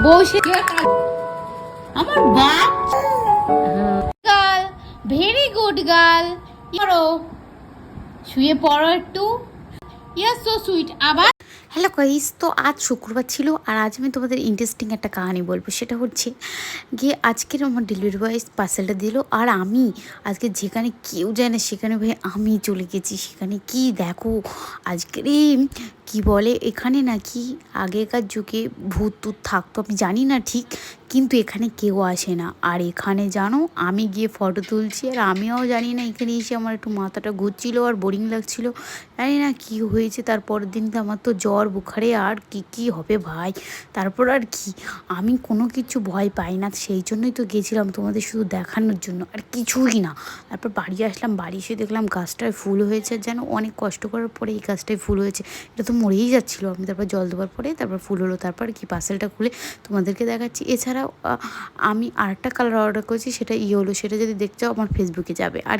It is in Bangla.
বসে আমার বাচ্চা গার্ল, ভেরি গুড গার্ল। পড়ো, শুয়ে পড়ো একটু। Yeah so sweet. আবার হ্যালো গাইস, তো আজ শুক্রবার ছিল আর আজ আমি তোমাদের ইন্টারেস্টিং একটা কাহিনী বলবো। সেটা হচ্ছে গিয়ে আজকের আমার ডেলিভারি বয় পার্সেলটা দিল আর আমি আজকে যেখানে কেউ যায় না সেখানে ভাই আমি চলে গেছি। সেখানে কি দেখো আজকের কি বলে এখানে নাকি আগেকার যুগে ভূত টুত থাকতো, আমি জানি না ঠিক, কিন্তু এখানে কেউ আসে না। আর এখানে জানো আমি গিয়ে ফটো তুলছি আর আমিও জানি না, এখানে এসে আমার একটু মাথাটা ঘুরছিল আর বোরিং লাগছিল, জানি না কি হয়েছে। তারপরের দিন তো আমার তো জ্বর বুখারে আর কি হবে ভাই। তারপর আর কি, আমি কোনো কিছু ভয় পাই না, সেই জন্যই তো গেছিলাম তোমাদের শুধু দেখানোর জন্য, আর কিছুই না। তারপর বাড়ি আসলাম, বাড়ি এসে দেখলাম গাছটায় ফুল হয়েছে, যেন অনেক কষ্ট করার পরে এই গাছটায় ফুল হয়েছে। এটা তো মরেই যাচ্ছিলো, আমি তারপর জল দেওয়ার পরে তারপর ফুল হলো। তারপর কি পার্সেলটা খুলে তোমাদেরকে দেখাচ্ছি। এছাড়াও আমি আরেকটা কালার অর্ডার করেছি, সেটা হলো, সেটা যদি দেখতে চাও আমার ফেসবুকে যাবে। আর